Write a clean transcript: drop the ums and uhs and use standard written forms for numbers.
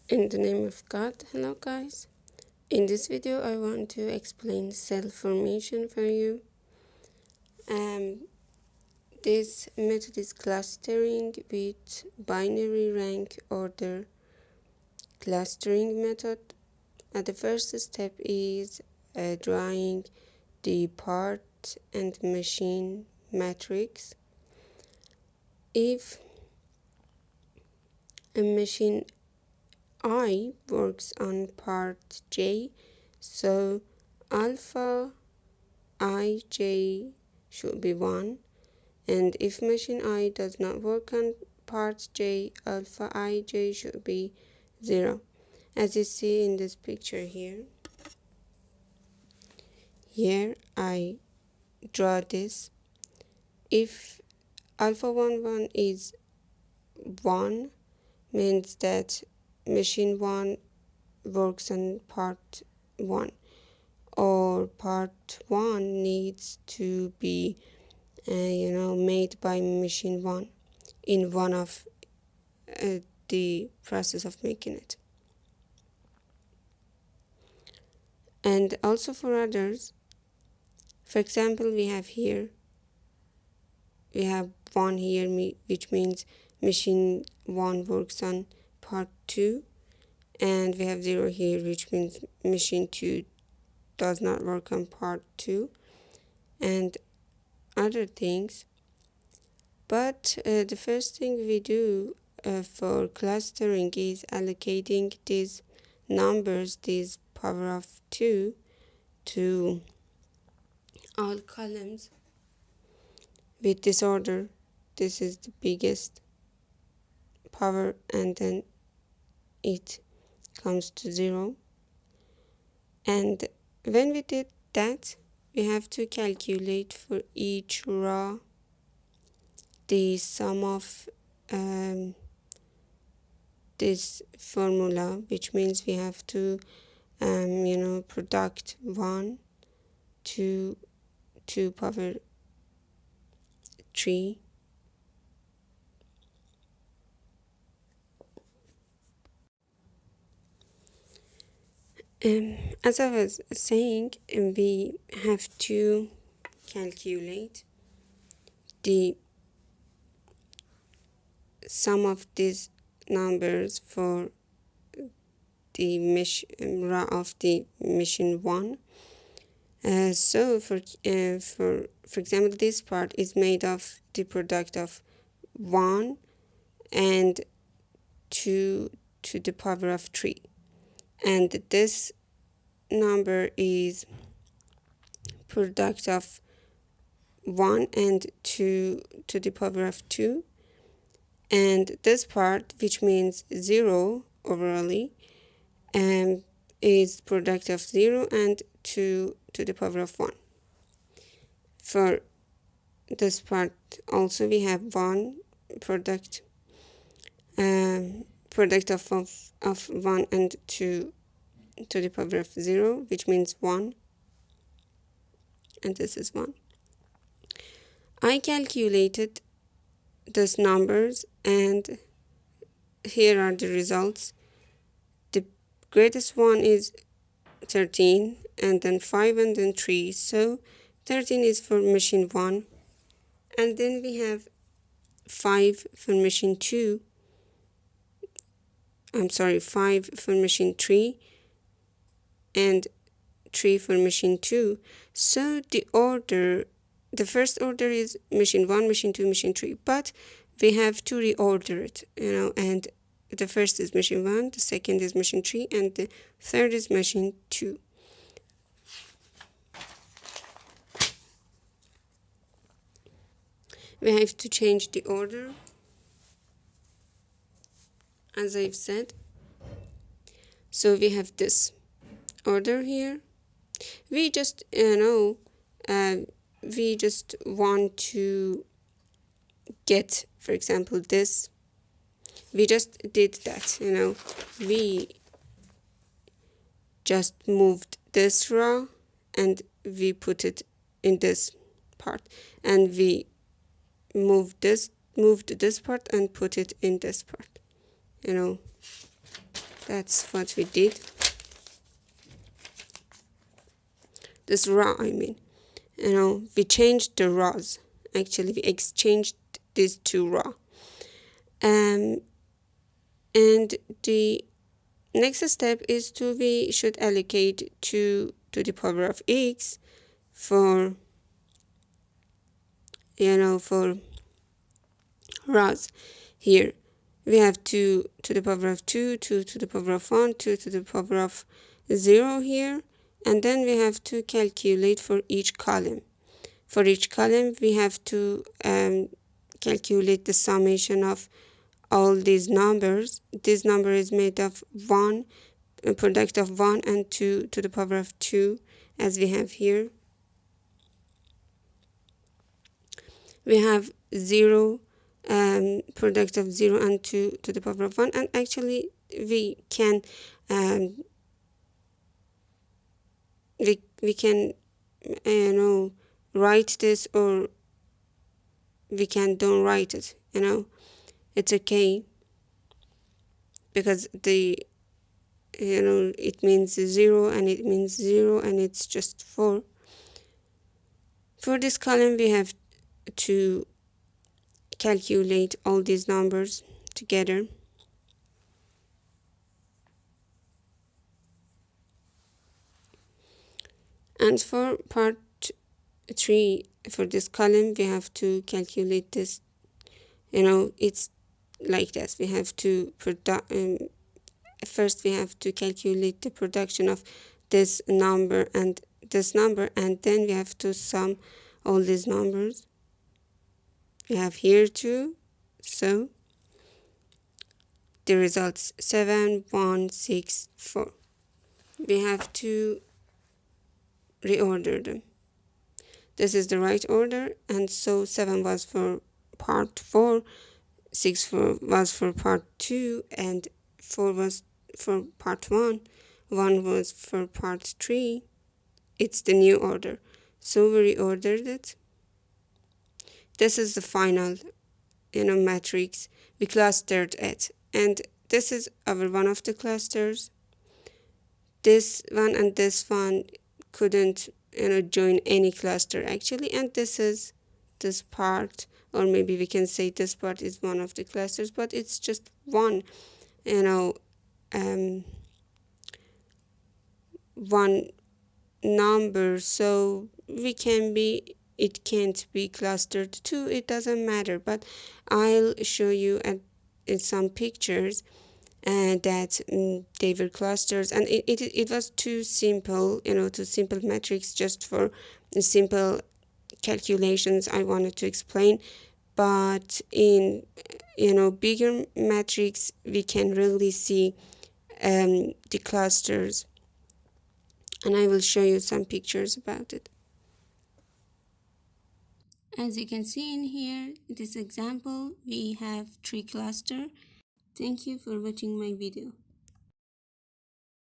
In the name of God, hello guys. In this video I want to explain cell formation for you. This method is clustering with binary rank order clustering method. The first step is drawing the part and machine matrix. If a machine I works on part J, so alpha ij should be 1, and if machine I does not work on part J, alpha ij should be 0, as you see in this picture here. Here I draw this. If alpha 1 is 1, means that machine 1 works on part 1, or part 1 needs to be made by machine 1 in one of the process of making it. And also for others, for example, we have 1 here, which means machine 1 works on part 2, and we have 0 here, which means machine 2 does not work on part 2, and other things. But the first thing we do for clustering is allocating these numbers, these power of 2, to all columns with this order. This is the biggest power, and then it comes to 0. And when we did that, we have to calculate for each row the sum of this formula, which means we have to product 1 to 2 power 3. As I was saying, we have to calculate the sum of these numbers for the row of the machine 1. So for example, this part is made of the product of 1 and 2 to the power of 3, and this number is product of 1 and 2 to the power of 2, and this part, which means 0 overall, is product of 0 and 2 to the power of 1. For this part also we have 1 product of 1 and 2 to the power of 0, which means 1, and this is 1. I calculated these numbers, and here are the results. The greatest one is 13, and then 5, and then 3, so 13 is for machine 1, and then we have 5 for machine 2, 5 for machine 3, and 3 for machine 2. So the first order is machine 1, machine 2, machine 3, but we have to reorder it, and the first is machine 1, the second is machine 3, and the third is machine 2. We have to change the order, as I've said. So we have this order here. We just we just want to get, for example, this. We just did that, we just moved this row and we put it in this part, and we moved this part and put it in this part, That's what we did. This row, I mean, we changed the rows. Actually, we exchanged these two rows. Um, and the next step is we should allocate 2 to the power of x for, for rows. Here we have 2 to the power of 2, 2 to the power of 1, 2 to the power of 0 here, and then we have to calculate for each column. For each column we have to calculate the summation of all these numbers. This number is made of 1, a product of 1 and 2 to the power of 2, as we have here. We have 0, product of 0 and 2 to the power of 1, and actually we can um, we can write this, or we can don't write it. It's okay, because it means 0 and it means 0 and it's just 4. For this column we have to calculate all these numbers together. And for part 3, for this column we have to calculate this. It's like this. We have to first we have to calculate the production of this number and this number, and then we have to sum all these numbers we have here too. So the results 7164. We have to reorder them. This is the right order, and so 7 was for part 4, 6 was for part 2, and 4 was for part 1, 1 was for part 3. It's the new order, so we reordered it. This is the final matrix. We clustered it, and this is our one of the clusters. This one and this one couldn't join any cluster actually, and this is this part, or maybe we can say this part is one of the clusters, but it's just one um, one number, so it can't be clustered too. It doesn't matter, but I'll show you in some pictures that they were clusters, and it was too simple, too simple metrics just for simple calculations I wanted to explain. But in bigger metrics we can really see the clusters, and I will show you some pictures about it. As you can see in here, in this example, we have 3 clusters. Thank you for watching my video.